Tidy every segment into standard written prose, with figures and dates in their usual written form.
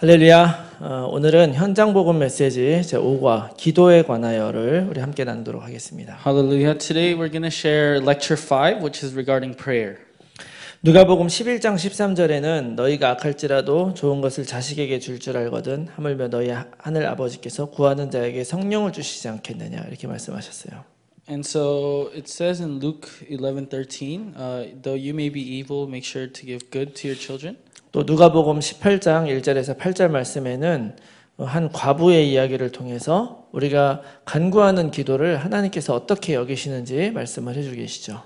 할렐루야. 오늘은 현장 복음 메시지 제5과 기도에 관하여를 우리 함께 나누도록 하겠습니다. Hallelujah. Today we're going to share lecture 5, which is regarding prayer. 누가복음 11장 13절에는 너희가 악할지라도 좋은 것을 자식에게 줄 알거든 하물며 너희 하늘 아버지께서 구하는 자에게 성령을 주시지 않겠느냐 이렇게 말씀하셨어요. And so it says in Luke 11:13, though you may be evil, make sure to give good to your children. 또 누가복음 18장 1절에서 8절 말씀에는 한 과부의 이야기를 통해서 우리가 간구하는 기도를 하나님께서 어떻게 여기시는지 말씀을 해주고 계시죠.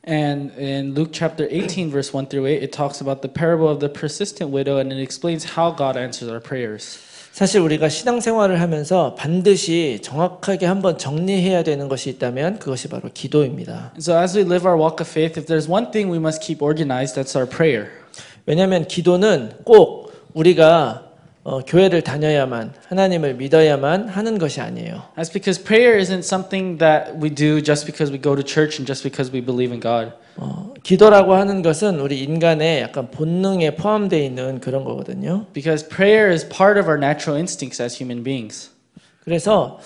And in Luke chapter 18 verse 1 through 8, it talks about the parable of the persistent widow and it explains how God answers our prayers. 사실 우리가 신앙생활을 하면서 반드시 정확하게 한번 정리해야 되는 것이 있다면 그것이 바로 기도입니다. And so as we live our walk of faith, if there's one thing we must keep organized, that's our prayer. 왜냐하면 기도는 꼭 우리가 교회를 다녀야만 하나님을 믿어야만 하는 것이 아니에요. That's because prayer isn't something that we do just because we go to church and just because we believe in God. 기도라고 하는 것은 우리 인간의 약간 본능에 포함되어 있는 그런 거거든요. Because prayer is part of our natural instincts as human beings. 그래서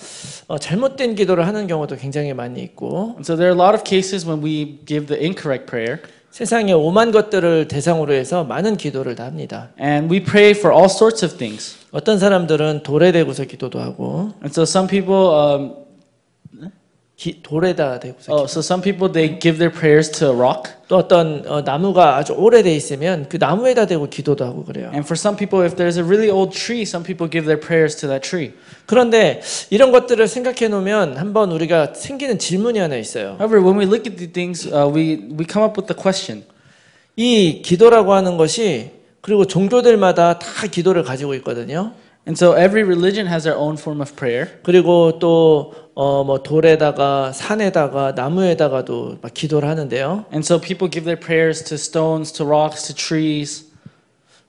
잘못된 기도를 하는 경우도 굉장히 많이 있고 And so there are a lot of cases when we give the incorrect prayer. 세상의 오만 것들을 대상으로 해서 많은 기도를 다 합니다. And we pray for all sorts of things. 어떤 사람들은 돌에 대고서 기도도 하고 And so some people, 돌에다 대고서 so some people they give their prayers to a rock. 또 어떤 나무가 아주 오래돼 있으면 그 나무에다 대고 기도도 하고 그래요. And for some people, if there's a really old tree, some people give their prayers to that tree. 그런데 이런 것들을 생각해 놓으면 한번 우리가 생기는 질문이 하나 있어요. However, when we look at these things, we come up with the question. 이 기도라고 하는 것이 그리고 종교들마다 다 기도를 가지고 있거든요. And so every religion has their own form of prayer. 그리고 또 뭐 돌에다가 산에다가 나무에다가도 막 기도를 하는데요. And so people give their prayers to stones, to rocks, to trees.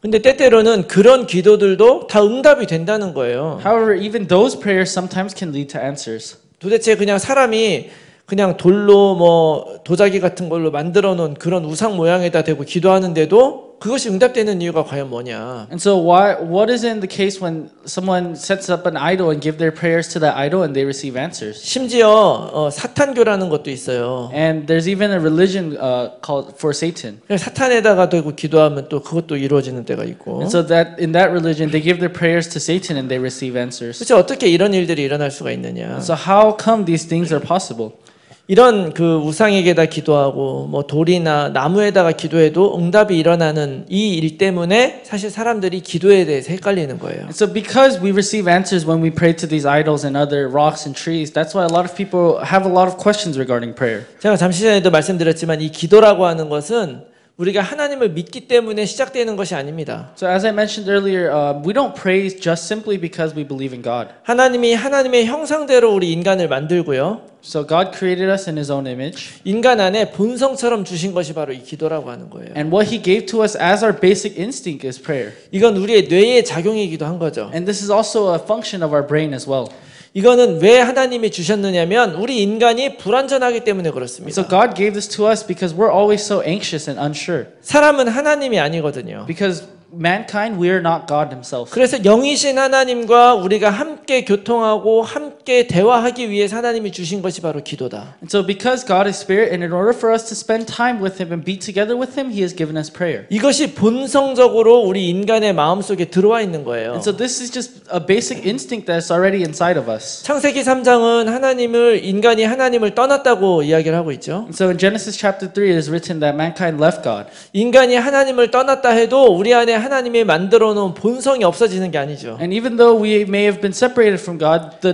근데 때때로는 그런 기도들도 다 응답이 된다는 거예요. However, even those prayers sometimes can lead to answers. 도대체 그냥 사람이 그냥 돌로 뭐 도자기 같은 걸로 만들어 놓은 그런 우상 모양에다 대고 기도하는데도 그것이 응답되는 이유가 과연 뭐냐? And so what is in the case when someone sets up an idol and give their prayers to that idol and they receive answers? 심지어 사탄교라는 것도 있어요. And there's even a religion called for Satan. 사탄에다가 대고 기도하면 또 그것도 이루어지는 때가 있고. And so that in that religion they give their prayers to Satan and they receive answers. 도대체 어떻게 이런 일들이 일어날 수가 있느냐? So how come these things are possible? 이런 그 우상에게다 기도하고 뭐 돌이나 나무에다가 기도해도 응답이 일어나는 이 일 때문에 사실 사람들이 기도에 대해서 헷갈리는 거예요. And so because we receive answers when we pray to these idols and other rocks and trees, that's why a lot of people have a lot of questions regarding prayer. 제가 잠시 전에도 말씀드렸지만 이 기도라고 하는 것은 우리가 하나님을 믿기 때문에 시작되는 것이 아닙니다. So as I mentioned earlier, we don't pray just simply because we believe in God. 하나님이 하나님의 형상대로 우리 인간을 만들고요. So God created us in His own image. 인간 안에 본성처럼 주신 것이 바로 이 기도라고 하는 거예요. And what He gave to us as our basic instinct is prayer. 이건 우리의 뇌의 작용이기도 한 거죠. And this is also a function of our brain as well. 이거는 왜 하나님이 주셨느냐면 우리 인간이 불완전하기 때문에 그렇습니다. So God gave this to us because we're always so anxious and unsure. 사람은 하나님이 아니거든요. Because mankind, we are not God Himself. 그래서 영이신 하나님과 우리가 함께 교통하고 함께 대화하기 위해서 하나님이 주신 것이 바로 기도다. And so because God is Spirit, and in order for us to spend time with Him and be together with Him, He has given us prayer. 이것이 본성적으로 우리 인간의 마음속에 들어와 있는 거예요. And so this is just a basic instinct that's already inside of us. 창세기 3장은 인간이 하나님을 떠났다고 이야기를 하고 있죠. And so in Genesis chapter 3 it is written that mankind left God. 인간이 하나님을 떠났다 해도 우리 안에 하나님이 만들어 놓은 본성이 없어지는 게 아니죠. And even though we may have been separated from God, the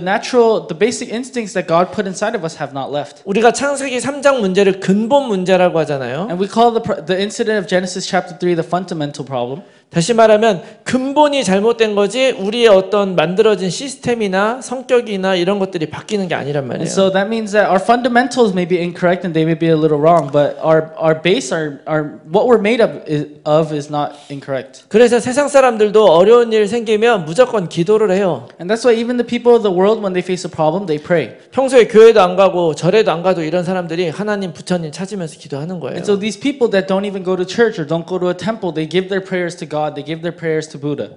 basic instincts that God put inside of us have not left. 우리가 창세기 3장 문제를 근본 문제라고 하잖아요. And we call the incident of Genesis chapter 3 the fundamental problem. 다시 말하면 근본이 잘못된 거지 우리의 어떤 만들어진 시스템이나 성격이나 이런 것들이 바뀌는 게 아니란 말이에요. And so that means that our fundamentals may be incorrect and they may be a little wrong, but our base, our what we're made of is not incorrect. 그래서 세상 사람들도 어려운 일 생기면 무조건 기도를 해요. And that's why even the people of the world, when they face a problem, they pray. 평소에 교회도 안 가고 절에도 안 가도 이런 사람들이 하나님 부처님 찾으면서 기도하는 거예요. And so these people that don't even go to church or don't go to a temple, they give their prayers to God God. They give their prayers to Buddha.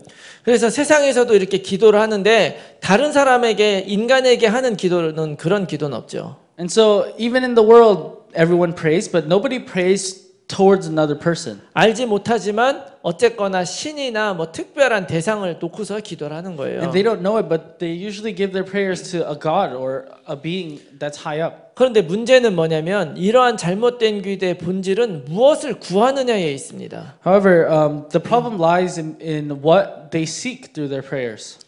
그래서 세상에서도 이렇게 기도를 하는데 다른 사람에게 인간에게 하는 기도는 그런 기도는 없죠. And so even in the world, everyone prays, but nobody prays towards another person. 알지 못하지만 어쨌거나 신이나 뭐 특별한 대상을 놓고서 기도를 하는 거예요. And they don't know it, but they usually give their prayers to a God or a being that's high up. 그런데 문제는 뭐냐면 이러한 잘못된 기도의 본질은 무엇을 구하느냐에 있습니다. However, the problem lies in what they seek through their prayers.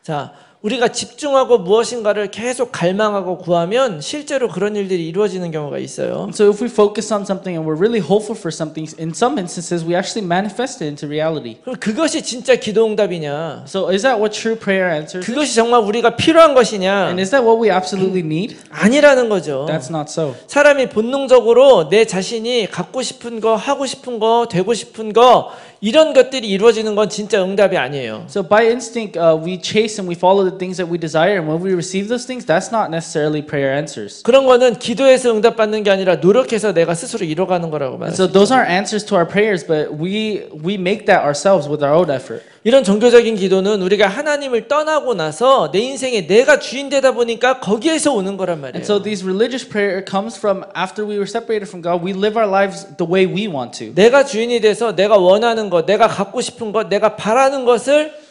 자, 우리가 집중하고 무엇인가를 계속 갈망하고 구하면 실제로 그런 일들이 이루어지는 경우가 있어요. So if we focus on something and we're really hopeful for something, in some instances we actually manifest it into reality. 그럼 그것이 진짜 기도 응답이냐? So is that what true prayer answers? 그것이 정말 우리가 필요한 것이냐? And is that what we absolutely need? 아니라는 거죠. That's not so. 사람이 본능적으로 내 자신이 갖고 싶은 거, 하고 싶은 거, 되고 싶은 거 이런 것들이 이루어지는 건 진짜 응답이 아니에요. So by instinct, we chase and we follow the things that we desire, and when we receive those things, that's not necessarily prayer answers. 그런 거는 기도해서 응답받는 게 아니라 노력해서 내가 스스로 이뤄가는 거라고 And 말해요. so those aren't answers to our prayers, but we make that ourselves with our own effort. 이런 종교적인 기도는 우리가 하나님을 떠나고 나서 내 인생에 내가 주인 되다 보니까 거기에서 오는 거란 말이에요. And so these religious prayer comes from after we were separated from God, we live our lives the way we want to. 내가 주인이 돼서 내가 원하는 것, 내가 갖고 싶은 것, 내가 바라는 것을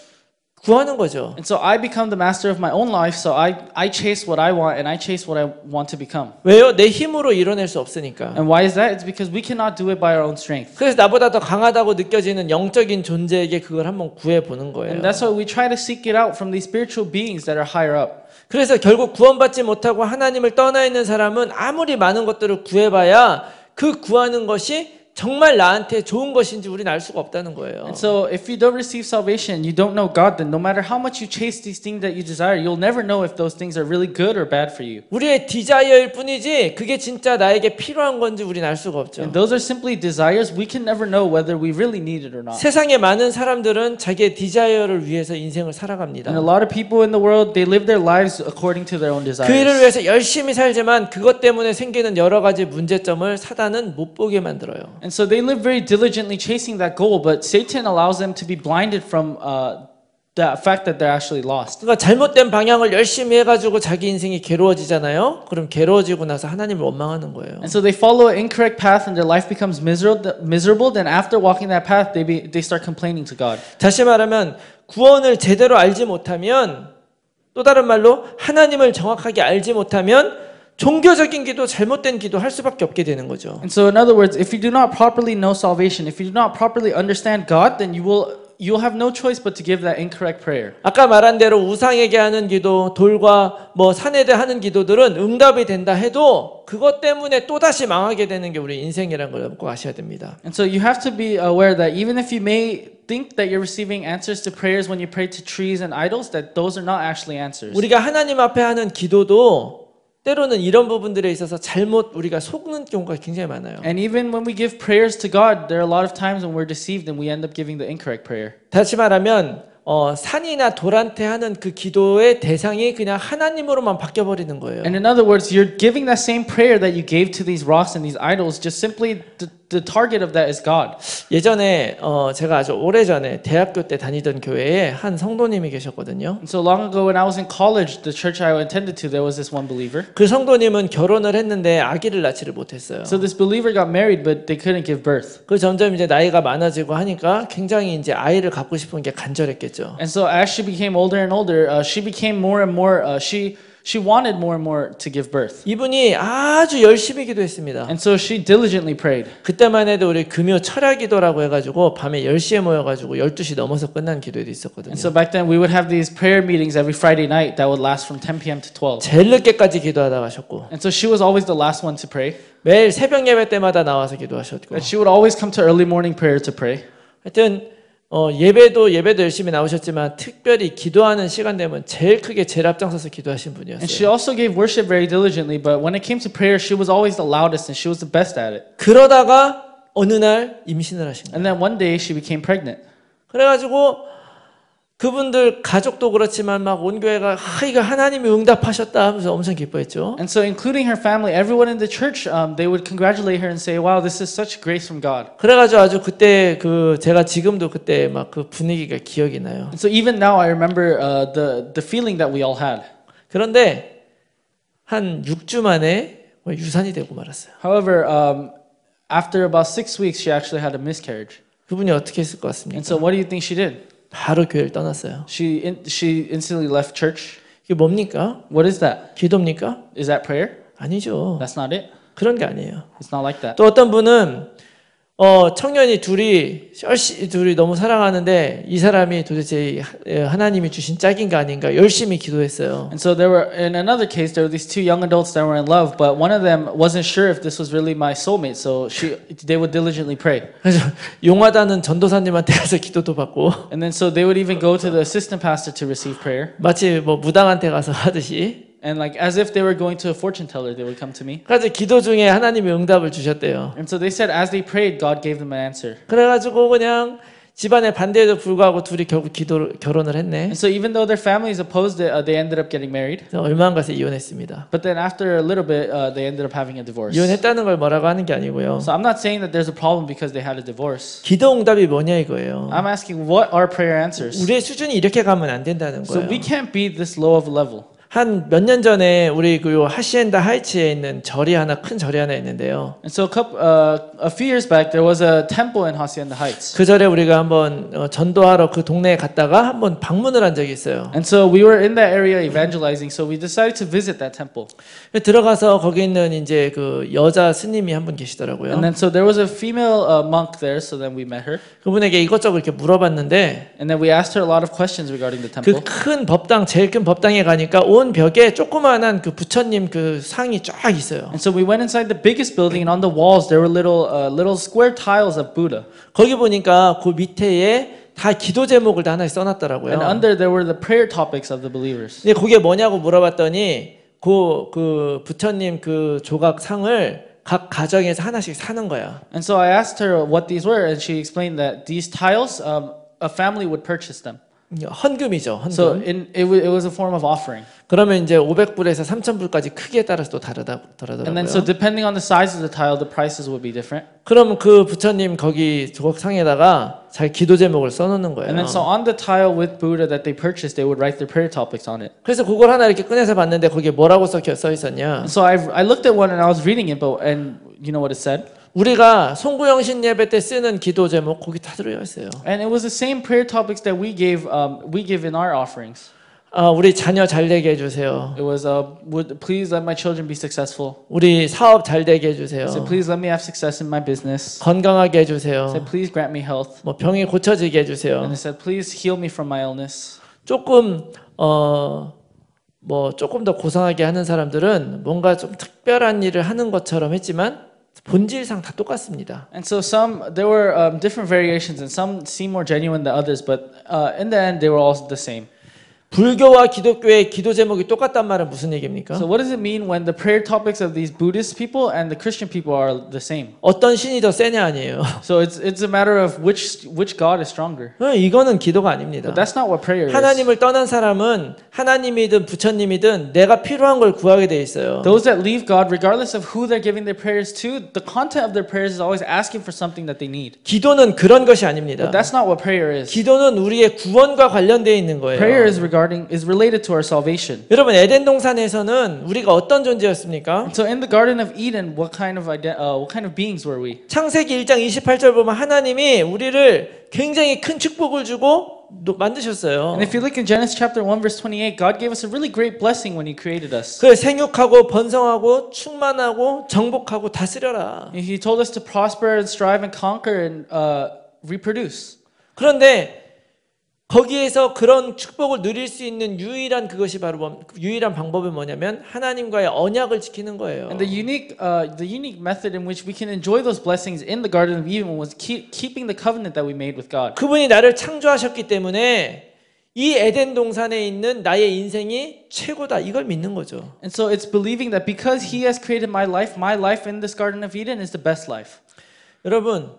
구하는 거죠. And so I become the master of my own life, so I chase what I want and I chase what I want to become. 왜요? 내 힘으로 이뤄낼 수 없으니까. And why is that? It's because we cannot do it by our own strength. 그래서 나보다 더 강하다고 느껴지는 영적인 존재에게 그걸 한번 구해 보는 거예요. And that's why we try to seek it out from these spiritual beings that are higher up. 그래서 결국 구원받지 못하고 하나님을 떠나 있는 사람은 아무리 많은 것들을 구해봐야 그 구하는 것이 정말 나한테 좋은 것인지 우리는 알 수가 없다는 거예요. And so if you don't receive salvation, you don't know God, then no matter how much you chase these things that you desire, you'll never know if those things are really good or bad for you. 우리의 디자이어일 뿐이지 그게 진짜 나에게 필요한 건지 우리는 알 수가 없죠. And those are simply desires. We can never know whether we really need it or not. 세상에 많은 사람들은 자기의 디자이어를 위해서 인생을 살아갑니다. And a lot of people in the world, they live their lives according to their own 그 일을 desires. 위해서 열심히 살지만 그것 때문에 생기는 여러 가지 문제점을 사단은 못 보게 만들어요. And so they live very diligently chasing that goal, but Satan allows them to be blinded from the fact that they're actually lost. 그러니까 잘못된 방향을 열심히 해가지고 자기 인생이 괴로워지잖아요. 그럼 괴로워지고 나서 하나님을 원망하는 거예요. And so they follow an incorrect path and their life becomes miserable. Then after walking that path, they start complaining to God. 다시 말하면 구원을 제대로 알지 못하면 또 다른 말로 하나님을 정확하게 알지 못하면 종교적인 기도, 잘못된 기도 할 수밖에 없게 되는 거죠. And so in other words, if you do not properly know salvation, if you do not properly understand God, then you'll have no choice but to give that incorrect prayer. 아까 말한 대로 우상에게 하는 기도, 돌과 뭐 산에게 하는 기도들은 응답이 된다 해도 그것 때문에 또다시 망하게 되는 게 우리 인생이라는 걸 꼭 아셔야 됩니다. And so you have to be aware that even if you may think that you're receiving answers to prayers when you pray to trees and idols, that those are not actually answers. 우리가 하나님 앞에 하는 기도도 때로는 이런 부분들에 있어서 잘못 우리가 속는 경우가 굉장히 많아요. And even when we give prayers to God, there are a lot of times when we're deceived and we end up giving the incorrect prayer. 다시 말하면 산이나 돌한테 하는 그 기도의 대상이 그냥 하나님으로만 바뀌어 버리는 거예요. And in other words, you're giving that same prayer that you gave to these rocks and these idols, just simply the target of that is God. 예전에 제가 아주 오래전에 대학교 때 다니던 교회에 한 성도님이 계셨거든요. And so long ago when I was in college, the church I attended to, there was this one believer. 그 성도님은 결혼을 했는데 아기를 낳지를 못했어요. So this believer got married, but they couldn't give birth. 그 점점 이제 나이가 많아지고 하니까 굉장히 이제 아이를 갖고 싶은 게 간절했겠죠. And so as she became older and older, she became more and more, she wanted more and more to give birth. 이분이 아주 열심히 기도했습니다. And so she diligently prayed. 그때만 해도 우리 금요 철야 기도라고 해가지고 밤에 10시에 모여가지고 12시 넘어서 끝난 기도회도 있었거든요. And so back then we would have these prayer meetings every Friday night that would last from 10 p.m. to 12. 제일 늦게까지 기도하다 가셨고 And so she was always the last one to pray. 매일 새벽 예배 때마다 나와서 기도하셨고 And she would always come to early morning prayer to pray. 하여튼 예배도 열심히 나오셨지만 특별히 기도하는 시간 되면 제일 크게 제일 앞장서서 기도하신 And she 분이었어요. also gave worship very diligently, but when it came to prayer, she was always the loudest and she was the best at it. 그러다가 어느 날 임신을 하신 거예요. And then one day she became pregnant. 그래가지고 그분들 가족도 그렇지만 막 온 교회가 이거 하나님이 응답하셨다 하면서 엄청 기뻐했죠. And so, including her family, everyone in the church, they would congratulate her and say, "Wow, this is such grace from God." 그래가지고 아주 그때 그 제가 지금도 그때 막 그 분위기가 기억이 나요. And so, even now, I remember the feeling that we all had. 그런데 한 6주 만에 유산이 되고 말았어요. However, after about 6 weeks, she actually had a miscarriage. 그분이 어떻게 했을 것 And 같습니까? so, what do you think she did? 바로 교회를 떠났어요. She instantly left church. 이게 뭡니까? What is that? 기도입니까? Is that prayer? 아니죠. That's not it. 그런 게 아니에요. It's not like that. 또 어떤 분은 청년이 둘이 너무 사랑하는데 이 사람이 도대체 하나님이 주신 짝인가 아닌가 열심히 기도했어요. And so there were, in another case, there were these two young adults that were in love, but one of them wasn't sure if this was really my soulmate, so they would diligently pray. 그래서 용하다는 전도사님한테 가서 기도도 받고 And then so they would even go to the assistant pastor to receive prayer. 마치 뭐 무당한테 가서 하듯이. And like as if they were going to a fortune teller, they would come to me. 그래서 기도 중에 하나님이 응답을 주셨대요. And so they said as they prayed, God gave them an answer. 그래가지고 그냥 집안의 반대에도 불구하고 둘이 결국 결혼을 했네. And so even though their families opposed it, they ended up getting married. 얼마 안 가서 이혼했습니다. But then after a little bit, they ended up having a divorce. 이혼했다는 걸 뭐라고 하는 게 아니고요. So I'm not saying that there's a problem because they had a divorce. 기도 응답이 뭐냐 이거예요. I'm asking what are prayer answers? 우리의 수준이 이렇게 가면 안 된다는 So 거예요. we can't be this low of a level. 한 몇 년 전에 우리 그 하시엔다 하이츠에 있는 큰 절이 하나 있는데요. And so a few years back, there was a temple in Hacienda Heights. 그 절에 우리가 한번 전도하러 그 동네에 갔다가 한번 방문을 한 적이 있어요. And so we were in that area evangelizing, so we decided to visit that temple. 들어가서 거기 있는 이제 그 여자 스님이 한 분 계시더라고요. And then so there was a female monk there, so then we met her. 그분에게 이것저것 이렇게 물어봤는데 And then we asked her a lot of questions regarding the temple. 그 큰 법당 제일 큰 법당에 가니까 온 벽에 조그마한 그 부처님 그 상이 쫙 있어요. And so we went inside the biggest building, and on the walls there were little square tiles of Buddha. 거기 보니까 그 밑에에 다 기도 제목을 다 하나씩 써놨더라고요. And under there were the prayer topics of the believers. 근데 그게 뭐냐고 물어봤더니 그 부처님 그 조각 상을 각 가정에서 하나씩 사는 거야. And so I asked her what these were, and she explained that these tiles, a family would purchase them. 헌금이죠. 헌금. So it was a form of offering. 그러면 이제 500불에서 3,000불까지 크기에 따라서 또 다르더라고요. And then so depending on the size of the tile, the prices would be different. 그럼 그 부처님 거기 조각상에다가 잘 기도 제목을 써놓는 거예요. And then so on the tile with Buddha that they purchased, they would write their prayer topics on it. 그래서 그걸 하나 이렇게 꺼내서 봤는데 거기에 뭐라고 써 있었냐? And so I looked at one and I was reading it, and you know what it said? 우리가 송구영신 예배 때 쓰는 기도 제목 거기 다 들어가 있어요. And it was the same prayer topics that we give in our offerings. 우리 자녀 잘 되게 해주세요. It was would please let my children be successful. 우리 사업 잘 되게 해주세요. Say please let me have success in my business. 건강하게 해주세요. Say please grant me health. 뭐 병이 고쳐지게 And 해주세요. they said please heal me from my illness. 조금 조금 더 고상하게 하는 사람들은 뭔가 좀 특별한 일을 하는 것처럼 했지만 본질상 다 똑같습니다. And so there were different variations, and some seem more genuine than others, but in the end they were all the same. 불교와 기독교의 기도 제목이 똑같단 말은 무슨 얘기입니까? So what does it mean when the prayer topics of these Buddhist people and the Christian people are the same? 어떤 신이 더 세냐 아니에요. So it's a matter of which God is stronger. 이거는 기도가 아닙니다. But that's not what prayer is. 하나님을 떠난 사람은 하나님이든 부처님이든 내가 필요한 걸 구하게 돼 있어요. Those that leave God, regardless of who they're giving their prayers to, the content of their prayers is always asking for something that they need. 기도는 그런 것이 아닙니다. But that's not what prayer is. 기도는 우리의 구원과 관련되어 있는 거예요. Prayer is related to our salvation. 여러분 에덴 동산에서는 우리가 어떤 존재였습니까? So in the Garden of Eden, what kind of beings were we? 창세기 1장 28절 보면 하나님이 우리를 굉장히 큰 축복을 주고 만드셨어요. And if you look in Genesis chapter 1 verse 28, God gave us a really great blessing when He created us. 그 생육하고 번성하고 충만하고 정복하고 다스려라. He told us to prosper and strive and conquer and reproduce. 그런데 거기에서 그런 축복을 누릴 수 있는 유일한 방법이 뭐냐면 하나님과의 언약을 지키는 거예요. And the unique method in which we can enjoy those blessings in the Garden of Eden was keeping the covenant that we made with God. 그분이 나를 창조하셨기 때문에 이 에덴 동산에 있는 나의 인생이 최고다. 이걸 믿는 거죠. And so it's believing that because He has created my life in this Garden of Eden is the best life. 여러분,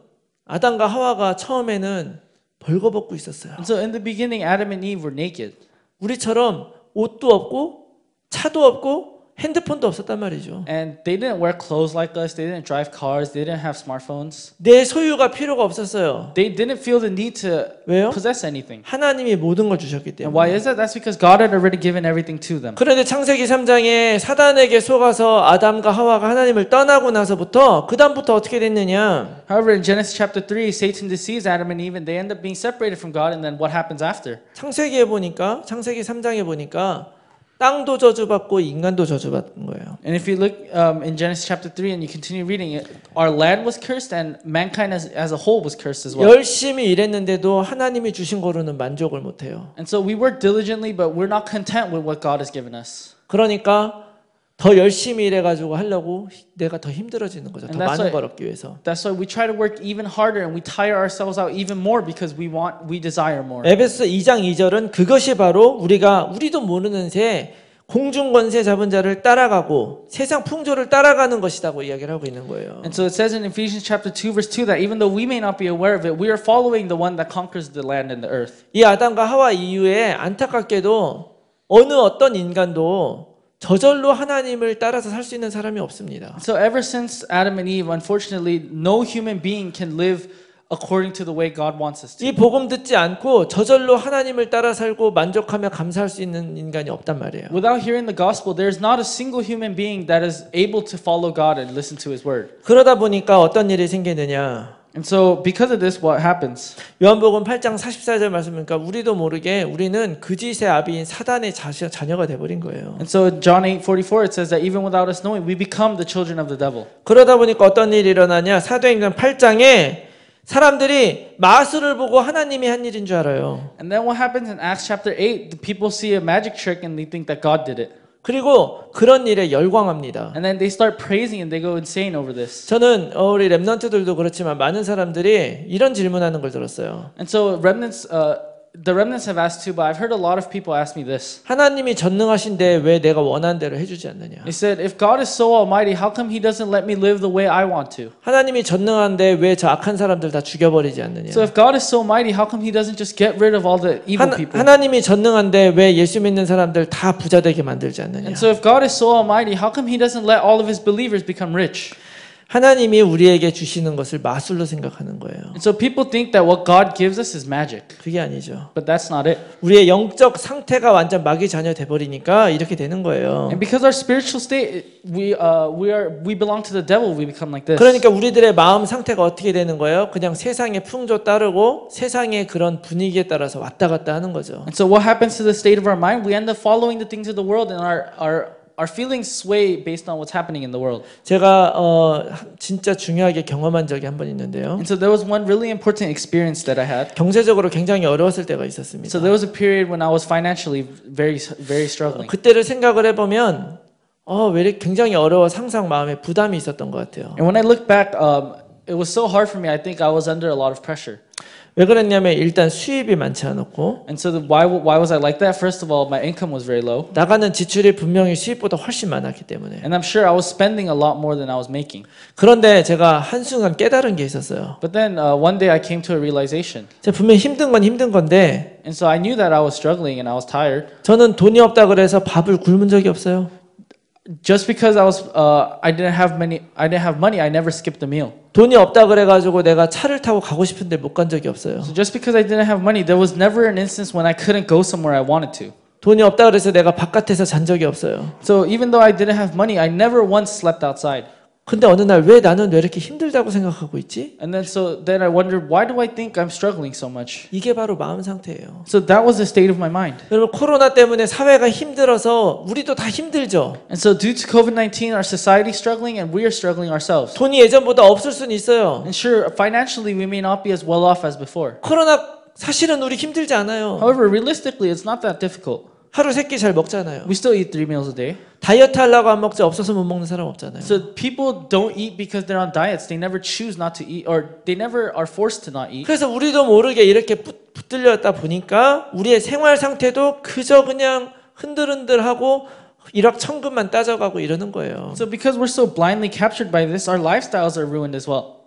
아담과 하와가 처음에는 벌거벗고 있었어요. And so in the beginning, Adam and Eve were naked. 우리처럼 옷도 없고 차도 없고 핸드폰도 없었단 말이죠. And they didn't wear clothes like us. They didn't drive cars. They didn't have smartphones. 내 소유가 필요가 없었어요. They didn't feel the need to 왜요? possess anything. 하나님이 모든 걸 주셨기 And why 때문에. is that? That's because God had already given everything to them. 그런데 창세기 3장에 사단에게 속아서 아담과 하와가 하나님을 떠나고 나서부터 그 다음부터 어떻게 됐느냐? However, in Genesis chapter 3, Satan deceives Adam and Eve and they end up being separated from God. And then what happens after? 창세기 3장에 보니까 땅도 저주받고 인간도 저주받은 거예요. And if you look in Genesis chapter 3 and you continue reading it, our land was cursed and mankind as a whole was cursed as well. 열심히 일했는데도 하나님이 주신 거로는 만족을 못 해요. And so we work diligently, but we're not content with what God has given us. 그러니까 더 열심히 일해가지고 하려고 내가 더 힘들어지는 거죠. 더 And that's 많은 why- 걸 얻기 위해서. That's why we try to work even harder and we tire ourselves out even more because we desire more. 에베소 2장 2절은 그것이 바로 우리도 모르는 새 공중 권세 잡은 자를 따라가고 세상 풍조를 따라가는 것이라고 이야기를 하고 있는 거예요. And so it says in Ephesians chapter 2 verse 2 that even though we may not be aware of it, we are following the one that conquers the land and the earth. 이 아담과 하와 이후에 안타깝게도 어떤 인간도 저절로 하나님을 따라서 살 수 있는 사람이 없습니다. So ever since Adam and Eve, unfortunately, no human being can live according to the way God wants us to. 이 복음 듣지 않고 저절로 하나님을 따라 살고 만족하며 감사할 수 있는 인간이 없단 말이에요. Without hearing the gospel, there is not a single human being that is able to follow God and listen to His word. 그러다 보니까 어떤 일이 생기느냐? And so because of this, what happens? 요한복음 8장 44절 말씀이니까 우리도 모르게 우리는 거짓의 아비인 사단의 자녀가 돼버린 거예요. And so in John 8:44 it says that even without us knowing, we become the children of the devil. 그러다 보니까 어떤 일이 일어나냐? 사도행전 8장에 사람들이 마술을 보고 하나님이 한 일인 줄 알아요. And then what happens in Acts chapter 8, the people see a magic trick and they think that God did it. 그리고 그런 일에 열광합니다. And then they start praising and they go insane over this. 저는 우리 랩런트들도 그렇지만 많은 사람들이 이런 질문하는 걸 들었어요. And so the remnants have asked too, but I've heard a lot of people ask me this. 하나님이 전능하신데 왜 내가 원하는 대로 해주지 않느냐? They said, if God is so almighty, how come He doesn't let me live the way I want to? 하나님이 전능한데 왜 저 악한 사람들 다 죽여버리지 않느냐? So if God is so mighty, how come He doesn't just get rid of all the evil people? 하나님이 전능한데 왜 예수 믿는 사람들 다 부자 되게 만들지 않느냐? And so if God is so almighty, how come He doesn't let all of His believers become rich? 하나님이 우리에게 주시는 것을 마술로 생각하는 거예요. And so people think that what God gives us is magic, 그게 아니죠. but that's not it. 우리의 영적 상태가 완전 마귀 자녀 돼 버리니까 이렇게 되는 거예요. And because our spiritual state, we belong to the devil, we become like this. 그러니까 우리들의 마음 상태가 어떻게 되는 거예요? 그냥 세상의 풍조 따르고 세상의 그런 분위기에 따라서 왔다 갔다 하는 거죠. And so what happens to the state of our mind? We end up following the things of the world, and our feelings sway based on what's happening in the world. 제가 진짜 중요하게 경험한 적이 한 번 있는데요. And so there was one really important experience that I had. 경제적으로 굉장히 어려웠을 때가 있었습니다. So there was a period when I was financially very struggling. 그때를 생각을 해보면 왜 이렇게 굉장히 어려워서 항상 마음에 부담이 있었던 것 같아요. And when I look back, it was so hard for me. I think I was under a lot of pressure. 왜 그랬냐면 일단 수입이 많지 않았고 And so why was I like that? First of all, my income was very low. 나가는 지출이 분명히 수입보다 훨씬 많았기 때문에. And I'm sure I was spending a lot more than I was making. 그런데 제가 한순간 깨달은 게 있었어요. But then one day I came to a realization. 제가 분명히 힘든 건 힘든 건데 And so I knew that I was struggling and I was tired. 저는 돈이 없다 그래서 밥을 굶은 적이 없어요. Just because I didn't have money, I never skipped a meal. 돈이 없다 그래가지고 내가 차를 타고 가고 싶은데 못 간 적이 없어요. So just because I didn't have money, there was never an instance when I couldn't go somewhere I wanted to. 돈이 없다 그래서 내가 바깥에서 잔 적이 없어요. So even though I didn't have money, I never once slept outside. 근데 어느 날 왜 나는 왜 이렇게 힘들다고 생각하고 있지? And then I wondered, why do I think I'm struggling so much? 이게 바로 마음 상태예요. So that was the state of my mind. 여러분 코로나 때문에 사회가 힘들어서 우리도 다 힘들죠. And so due to COVID-19, our society is struggling and we are struggling ourselves. 돈이 예전보다 없을 수는 있어요. And sure, financially we may not be as well off as before. 코로나 사실은 우리 힘들지 않아요. However, realistically, it's not that difficult. 하루 3끼 잘 먹잖아요. We still eat 3 meals a day. 다이어트 하려고 안 먹지 없어서 못 먹는 사람 없잖아요. So people don't eat because they're on diets. They never choose not to eat, or they never are forced to not eat. 그래서 우리도 모르게 이렇게 붙들렸다 보니까 우리의 생활 상태도 그저 그냥 흔들흔들하고 일확천금만 따져가고 이러는 거예요. So because we're so blindly captured by this, our lifestyles are ruined as well.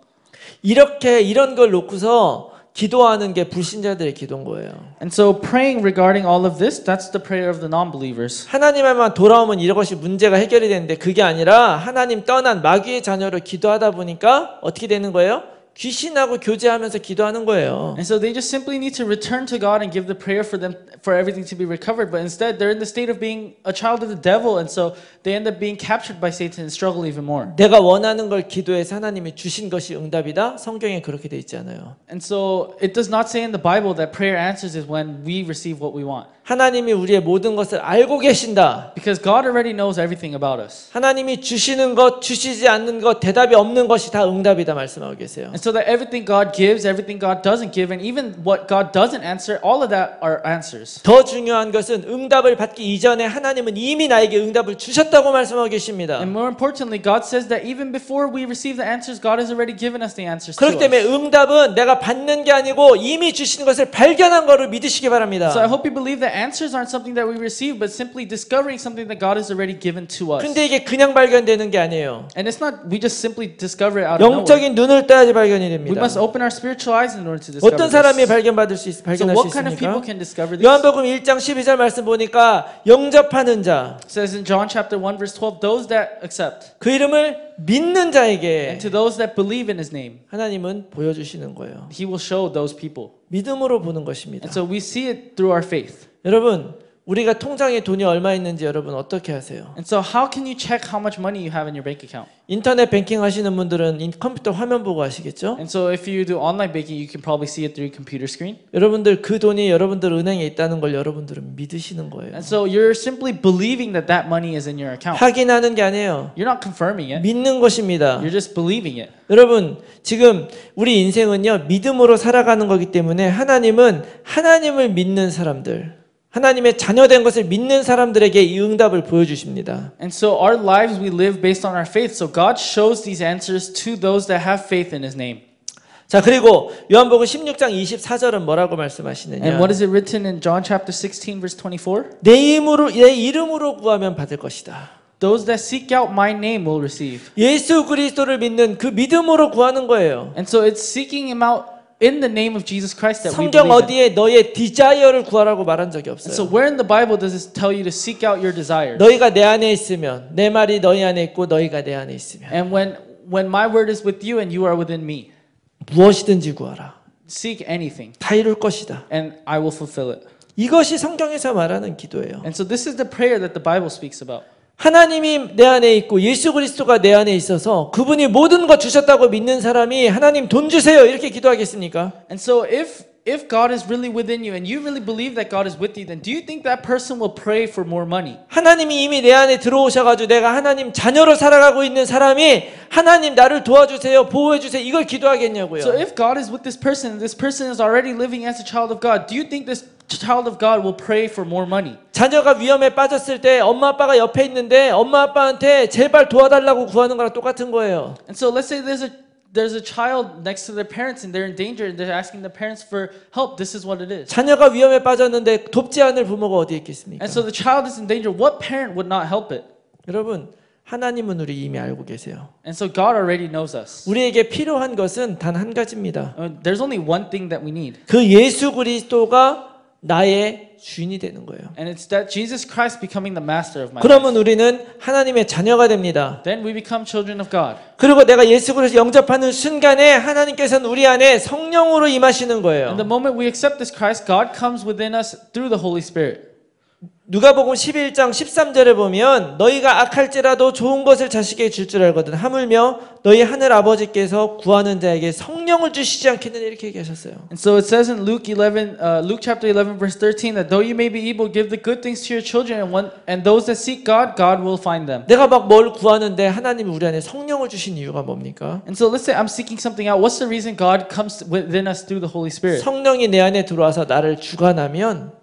이런 걸 놓고서 기도하는 게 불신자들의 기도인 거예요. And so praying regarding all of this, that's the prayer of the non-believers. 하나님에만 돌아오면 이것이 문제가 해결이 되는데 그게 아니라 하나님 떠난 마귀의 자녀로 기도하다 보니까 어떻게 되는 거예요? 귀신하고 교제하면서 기도하는 거예요. And so they just simply need to return to God and give the prayer for them for everything to be recovered. But instead, they're in the state of being a child of the devil, and so they end up being captured by Satan and struggle even more. 내가 원하는 걸 기도해서 하나님이 주신 것이 응답이다. 성경에 그렇게 돼 있지 않아요. And so it does not say in the Bible that prayer answers is when we receive what we want. 하나님이 우리의 모든 것을 알고 계신다. Because God already knows everything about us. 하나님이 주시는 것, 주시지 않는 것, 대답이 없는 것이 다 응답이다 말씀하고 계세요. And so that everything God gives, everything God doesn't give, and even what God doesn't answer, all of that are answers. 더 중요한 것은 응답을 받기 이전에 하나님은 이미 나에게 응답을 주셨다고 말씀하고 계십니다. And more importantly, God says that even before we receive the answers, God has already given us the answers to 그렇기 때문에 us. 응답은 내가 받는 게 아니고 이미 주신 것을 발견한 것을 믿으시기 바랍니다. So I hope you believe that answers aren't something that we receive, but simply discovering something that God has already given to us. 근데 이게 그냥 발견되는 게 아니에요. And it's not we just simply discover it out of nowhere. 영적인 눈을 떠야지 발견이 We 됩니다. must open our spiritual eyes in order to discover 어떤 사람이 this. 발견할 수 So 있습니까? what kind of people can discover this? 요한복음 1장 12절 말씀 보니까 영접하는 자, It says in John chapter 1 verse 12, those that accept, 그 이름을 믿는 자에게 and to those that believe in his name, 하나님은 보여주시는 거예요. he will show those people. 믿음으로 보는 것입니다. And so we see it through our faith. 여러분, 우리가 통장에 돈이 얼마 있는지 여러분 어떻게 하세요? And so how can you check how much money you have in your bank account? 인터넷 뱅킹 하시는 분들은 컴퓨터 화면 보고 하시겠죠? And so if you do online banking, you can probably see it through your computer screen. 여러분들 그 돈이 여러분들 은행에 있다는 걸 여러분들은 믿으시는 거예요. And so you're simply believing that that money is in your account. 확인하는 게 아니에요. You're not confirming it. 믿는 것입니다. You're just believing it. 여러분, 지금 우리 인생은요, 믿음으로 살아가는 거기 때문에 하나님은 하나님을 믿는 사람들, 하나님의 자녀된 것을 믿는 사람들에게 이 응답을 보여주십니다. And so our lives we live based on our faith. So God shows these answers to those that have faith in his name. 자, 그리고 요한복음 16장 24절은 뭐라고 And 말씀하시느냐? what is it written in John chapter 16 verse 24? 내 이름으로 구하면 받을 것이다. Those that seek out my name will receive. 예수 그리스도를 믿는 그 믿음으로 구하는 거예요. And so it's seeking him out in the name of Jesus Christ that we 성경 believe in. 어디에 너의 디자이어를 구하라고 말한 적이 And so 없어요. where in the Bible does it tell you to seek out your desires? 너희가 내 안에 있으면 내 말이 너희 안에 있고 너희가 내 안에 있으면 And when my word is with you and you are within me, 무엇이든지 구하라. seek anything 다 이룰 것이다. and I will fulfill it. 이것이 성경에서 말하는 기도예요. And so this is the prayer that the Bible speaks about. 하나님이 내 안에 있고 예수 그리스도가 내 안에 있어서 그분이 모든 것 주셨다고 믿는 사람이 하나님 돈 주세요 이렇게 기도하겠습니까? And so if God is really within you and you really believe that God is with you, then do you think that person will pray for more money? 하나님이 이미 내 안에 들어오셔가지고 내가 하나님 자녀로 살아가고 있는 사람이 하나님 나를 도와주세요 보호해주세요 이걸 기도하겠냐고요. So if God is with this person and this person is already living as a child of God, do you think this child of God will pray for more money? 자녀가 위험에 빠졌을 때 엄마 아빠가 옆에 있는데 엄마 아빠한테 제발 도와달라고 구하는 거랑 똑같은 거예요. And so let's say there's a child next to their parents and they're in danger and they're asking the parents for help. This is what it is. 자녀가 위험에 빠졌는데 돕지 않을 부모가 어디 있겠습니까? And so the child is in danger. What parent would not help it? 여러분 하나님은 우리 이미 알고 계세요. And so God already knows us. 우리에게 필요한 것은 단 한 가지입니다. There's only one thing that we need. 그 예수 그리스도가 나의 주인이 되는 거예요. And it's that Jesus Christ becoming the master of my life. 그러면 우리는 하나님의 자녀가 됩니다. Then we become children of God. 그리고 내가 예수 그리스도 영접하는 순간에 하나님께서는 우리 안에 성령으로 임하시는 거예요. And the moment we accept this Christ, God comes within us through the Holy Spirit. 누가복음 11장 13절에 보면 너희가 악할지라도 좋은 것을 자식에게 줄 줄 알거든 하물며 너희 하늘 아버지께서 구하는 자에게 성령을 주시지 않겠느냐 이렇게 얘기하셨어요. And so it says in Luke chapter 11 verse 13 that though you may be evil, give the good things to your children and those that seek God, God will find them. 내가 막 뭘 구하는데 하나님이 우리 안에 성령을 주신 이유가 뭡니까? And so let's say I'm seeking something out. What's the reason God comes within us through the Holy Spirit? 성령이 내 안에 들어와서 나를 주관하면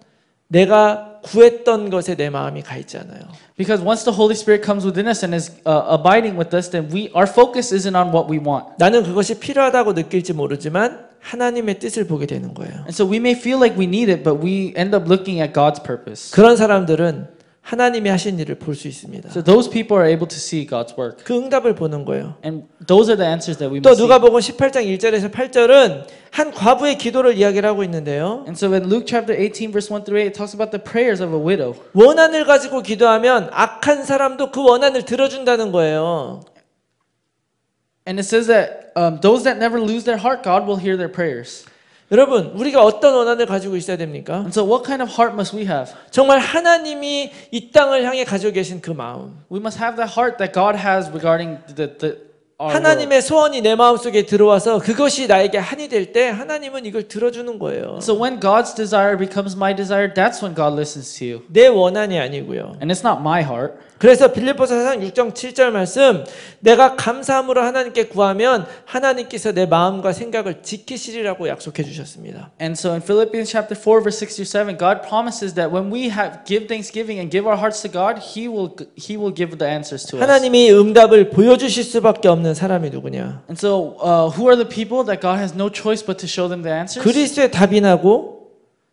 내가 구했던 것에 내 마음이 가 있지 않아요. Because once the Holy Spirit comes within us and is abiding with us, then our focus isn't on what we want. 나는 그것이 필요하다고 느낄지 모르지만 하나님의 뜻을 보게 되는 거예요. And so we may feel like we need it, but we end up looking at God's purpose. 그런 사람들은 하나님이 하신 일을 볼 수 있습니다. So those people are able to see God's work. 그 응답을 보는 거예요. And those are the answers that we 또 must see. 누가복음 18장 1절에서 8절은 한 과부의 기도를 이야기를 하고 있는데요. And so in Luke chapter 18 verse 1 through 8 it talks about the prayers of a widow. 원한을 가지고 기도하면 악한 사람도 그 원한을 들어준다는 거예요. And it says that those that never lose their heart, God will hear their prayers. 여러분, 우리가 어떤 원한을 가지고 있어야 됩니까? And so what kind of heart must we have? 정말 하나님이 이 땅을 향해 가지고 계신 그 마음. We must have the heart that God has regarding our world. 하나님의 소원이 내 마음속에 들어와서 그것이 나에게 한이 될 때 하나님은 이걸 들어주는 거예요. So when God's desire becomes my desire, that's when God listens to you. 내 원한이 아니고요. And it's not my heart. 그래서 빌립보서 4장 6장 7절 말씀, 내가 감사함으로 하나님께 구하면 하나님께서 내 마음과 생각을 지키시리라고 약속해 주셨습니다. And so in Philippians chapter 4 verse 6 through 7, God promises that when we give thanksgiving and give our hearts to God, He will give the answers to us. 하나님이 응답을 보여주실 수밖에 없는 사람이 누구냐? And so who are the people that God has no choice but to show them the answers? 그리스도의 답이 나고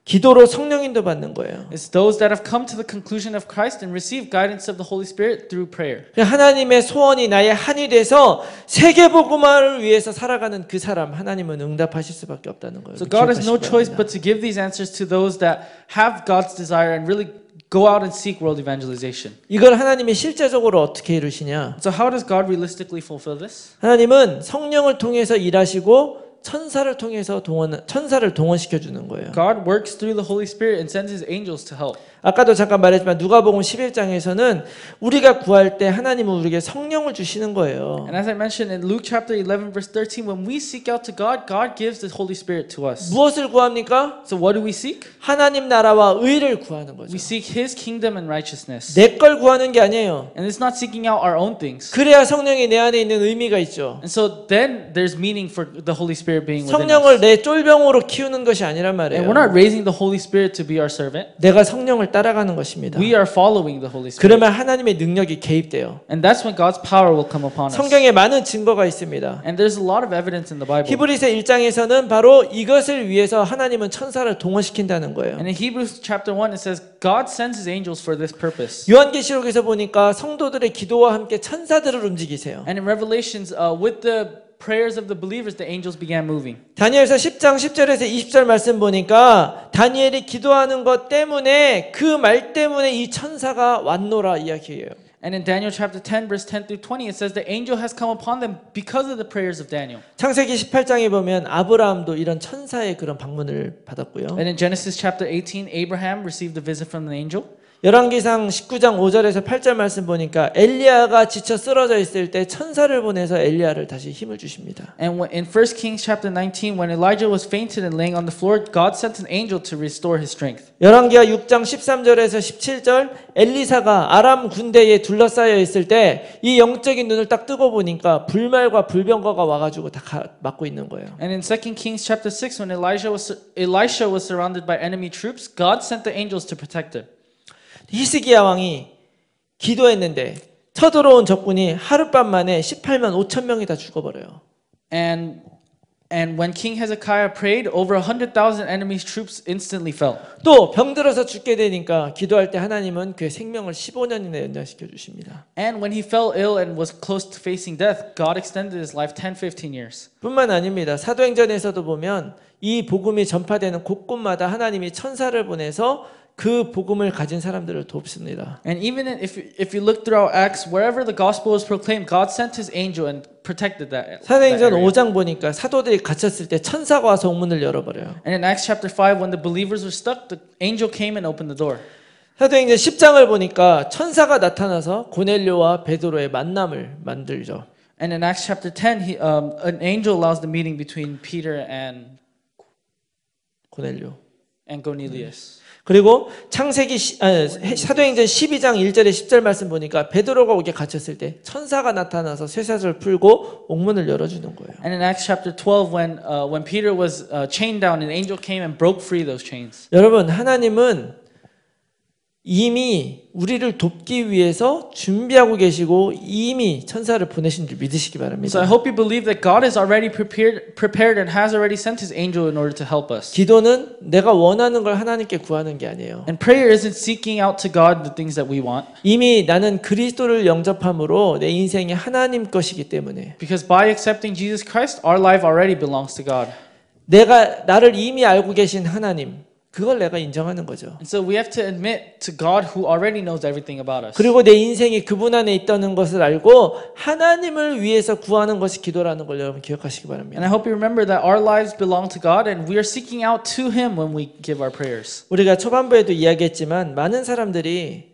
기도로 성령인도 받는 거예요. It's those that have come to the conclusion of Christ and receive guidance of the Holy Spirit through prayer. 하나님의 소원이 나의 한이 돼서 세계복음화를 위해서 살아가는 그 사람 하나님은 응답하실 수밖에 없다는 거예요. So God has no 기억하시기 choice 바랍니다. but to give these answers to those that have God's desire and really go out and seek world evangelization. 이걸 하나님이 실제적으로 어떻게 이루시냐? So how does God realistically fulfill this? 하나님은 성령을 통해서 일하시고 천사를 동원시켜 주는 거예요. God works through the Holy Spirit and sends His angels to help. 아까도 잠깐 말했지만 누가복음 11장에서는 우리가 구할 때 하나님은 우리에게 성령을 주시는 거예요. And as I mentioned in Luke chapter 11 verse 13, when we seek out to God, God gives the Holy Spirit to us. 무엇을 구합니까? So what do we seek? 하나님 나라와 의를 구하는 거죠. We seek His kingdom and righteousness. 내 걸 구하는 게 아니에요. And it's not seeking out our own things. 그래야 성령이 내 안에 있는 의미가 있죠. And so then there's meaning for the Holy Spirit being within 성령을 us. 내 쫄병으로 키우는 것이 아니란 And 말이에요. we're not raising the Holy Spirit to be our servant. 내가 성령을 따라가는 것입니다. We are following the Holy Spirit. 그러면 하나님의 능력이 개입돼요. And that's when God's power will come upon us. 성경에 많은 증거가 있습니다. And there's a lot of evidence in the Bible. 히브리서 1장에서는 바로 이것을 위해서 하나님은 천사를 동원시킨다는 거예요. And in Hebrews chapter 1 it says God sends His angels for this purpose. 요한계시록에서 보니까 성도들의 기도와 함께 천사들을 움직이세요. And in Revelations with the prayers of the believers the angels began moving. 다니엘서 10장 10절에서 20절 말씀 보니까 다니엘이 기도하는 것 때문에 그 말 때문에 이 천사가 왔노라 이야기해요. And in Daniel chapter 10 verse 10 through 20 it says the angel has come upon them because of the prayers of Daniel. 창세기 18장에 보면 아브라함도 이런 천사의 그런 방문을 받았고요. And in Genesis chapter 18 Abraham received a visit from an angel. 열왕기상 19장 5절에서 8절 말씀 보니까 엘리야가 지쳐 쓰러져 있을 때 천사를 보내서 엘리야를 다시 힘을 주십니다. And in 1 Kings chapter 19 when Elijah was fainted and laying on the floor God sent an angel to restore his strength. 열왕기하 6장 13절에서 17절 엘리사가 아람 군대에 둘러싸여 있을 때 이 영적인 눈을 딱 뜨고 보니까 불말과 불병거가 와가지고 다 막고 있는 거예요. And in 2 Kings chapter 6 when Elisha was surrounded by enemy troops God sent the angels to protect him. 히스기야 왕이 기도했는데 쳐들어온 적군이 하룻밤 만에 18만 5천 명이 다 죽어버려요. And when King Hezekiah prayed, over 100,000 enemy troops instantly fell. 또 병들어서 죽게 되니까 기도할 때 하나님은 그의 생명을 15년이나 연장시켜 주십니다. And when he fell ill and was close to facing death, God extended his life 10-15 years. 뿐만 아닙니다. 사도행전에서도 보면 이 복음이 전파되는 곳곳마다 하나님이 천사를 보내서 그 복음을 가진 사람들을 돕습니다. And even if you look throughout Acts, wherever the gospel was proclaimed, God sent His angel and protected that. 사도행전 area. 5장 보니까 사도들이 갇혔을 때 천사가 와서 옥문을 열어버려요. And in Acts chapter 5, when the believers were stuck, the angel came and opened the door. 사도행전 10장을 보니까 천사가 나타나서 고넬료와 베드로의 만남을 만들죠. And in Acts chapter 10, an angel allows the meeting between Peter and 고넬료. Cornelius. 그리고 사도행전 12장 1절에 10절 말씀 보니까 베드로가 옥에 갇혔을 때 천사가 나타나서 쇠사슬을 풀고 옥문을 열어주는 거예요. And in Acts chapter 12, when Peter was chained down, an angel came and broke free those chains. 여러분, 하나님은 이미 우리를 돕기 위해서 준비하고 계시고 이미 천사를 보내신 줄 믿으시기 So I 바랍니다. hope you believe that God is already prepared and has already sent His angel in order to help us. 기도는 내가 원하는 걸 하나님께 구하는 게 아니에요. And prayer isn't seeking out to God the things that we want. 이미 나는 그리스도를 영접함으로 내 인생이 하나님 것이기 때문에 Because by accepting Jesus Christ, our life already belongs to God. 나를 이미 알고 계신 하나님, 그걸 내가 인정하는 거죠. And so we have to admit to God who already knows everything about us. 그리고 내 인생이 그분 안에 있다는 것을 알고 하나님을 위해서 구하는 것이 기도라는 걸 여러분 기억하시기 And 바랍니다. I hope you remember that our lives belong to God and we are seeking out to Him when we give our prayers. 우리가 초반부에도 이야기했지만 많은 사람들이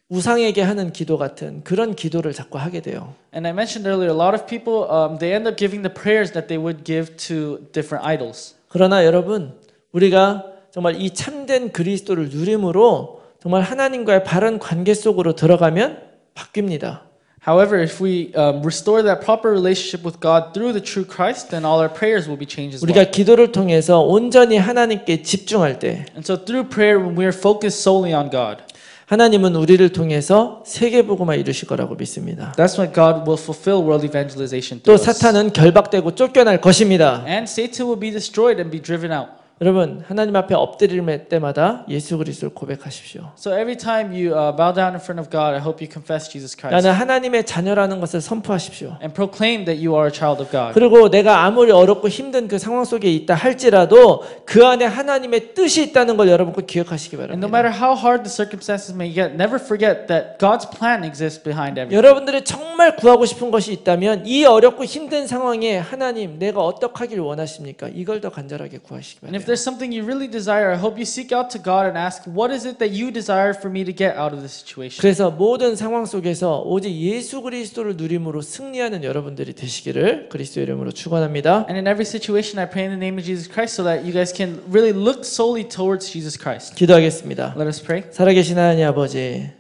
우상에게 하는 기도 같은 그런 기도를 자꾸 하게 돼요. And I mentioned earlier, a lot of people, they end up giving the prayers that they would give to different idols. 그러나 여러분, 우리가 정말 이 참된 그리스도를 누림으로 정말 하나님과의 바른 관계 속으로 들어가면 바뀝니다. However, if we restore that proper relationship with God through the true Christ, then all our prayers will be changed as well. 우리가 기도를 통해서 온전히 하나님께 집중할 때 And so through prayer, when we are focused solely on God, 하나님은 우리를 통해서 세계복음화 이루실 거라고 믿습니다. that's when God will fulfill world evangelization 또 through us. 사탄은 결박되고 쫓겨날 것입니다. And Satan will be destroyed and be driven out. 여러분, 하나님 앞에 엎드릴 때마다 예수 그리스도를 고백하십시오. So every time you bow down in front of God, I hope you confess Jesus Christ 나는 하나님의 자녀라는 것을 선포하십시오. and proclaim that you are a child of God. 그리고 내가 아무리 어렵고 힘든 그 상황 속에 있다 할지라도 그 안에 하나님의 뜻이 있다는 걸 여러분 꼭 기억하시기 And no 바랍니다. matter how hard the circumstances may get, never forget that God's plan exists behind everything. 여러분들이 정말 구하고 싶은 것이 있다면 이 어렵고 힘든 상황에 하나님 내가 어떻게 하길 원하십니까? 이걸 더 간절하게 구하시기 And if 바랍니다. there's something you really desire, I hope you seek out to God and ask, what is it that you desire for me to get out of this situation? 그래서 모든 상황 속에서 오직 예수 그리스도를 누림으로 승리하는 여러분들이 되시기를 그리스도 이름으로 축원합니다. And in every situation, I pray in the name of Jesus Christ so that you guys can really look solely towards Jesus Christ. 기도하겠습니다. Let us pray. 살아계신 하나님 아버지,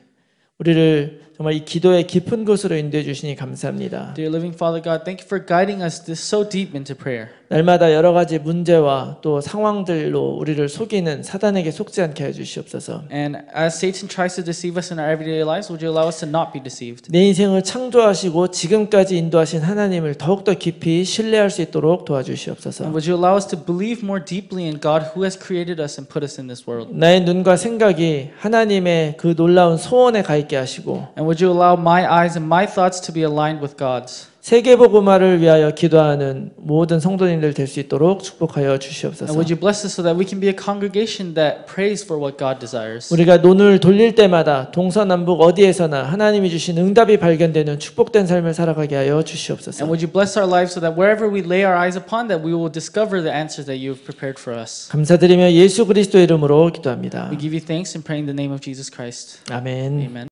우리를 정말 이 기도의 깊은 곳으로 인도해 주시니 감사합니다. Dear living Father God, thank you for guiding us this so deep into prayer. 날마다 여러 가지 문제와 또 상황들로 우리를 속이는 사단에게 속지 않게 해 주시옵소서. And as Satan tries to deceive us in our everyday lives, would you allow us to not be deceived? 내 인생을 창조하시고 지금까지 인도하신 하나님을 더욱더 깊이 신뢰할 수 있도록 도와주시옵소서. And would you allow us to believe more deeply in God who has created us and put us in this world? 나의 눈과 생각이 하나님의 그 놀라운 소원에 가 있게 하시고 And would you allow my eyes and my thoughts to be aligned with God's? 세계복음화를 위하여 기도하는 모든 성도님들 될 수 있도록 축복하여 And 주시옵소서. would you bless us so that we can be a congregation that prays for what God desires? 우리가 눈을 돌릴 때마다 동서남북 어디에서나 하나님이 주신 응답이 발견되는 축복된 삶을 살아가게 하여 주시옵소서. And would you bless our lives so that wherever we lay our eyes upon that we will discover the answers that you have prepared for us? 감사드리며 예수 그리스도 이름으로 기도합니다. We give you thanks and pray in the name of Jesus Christ. 아멘. Amen.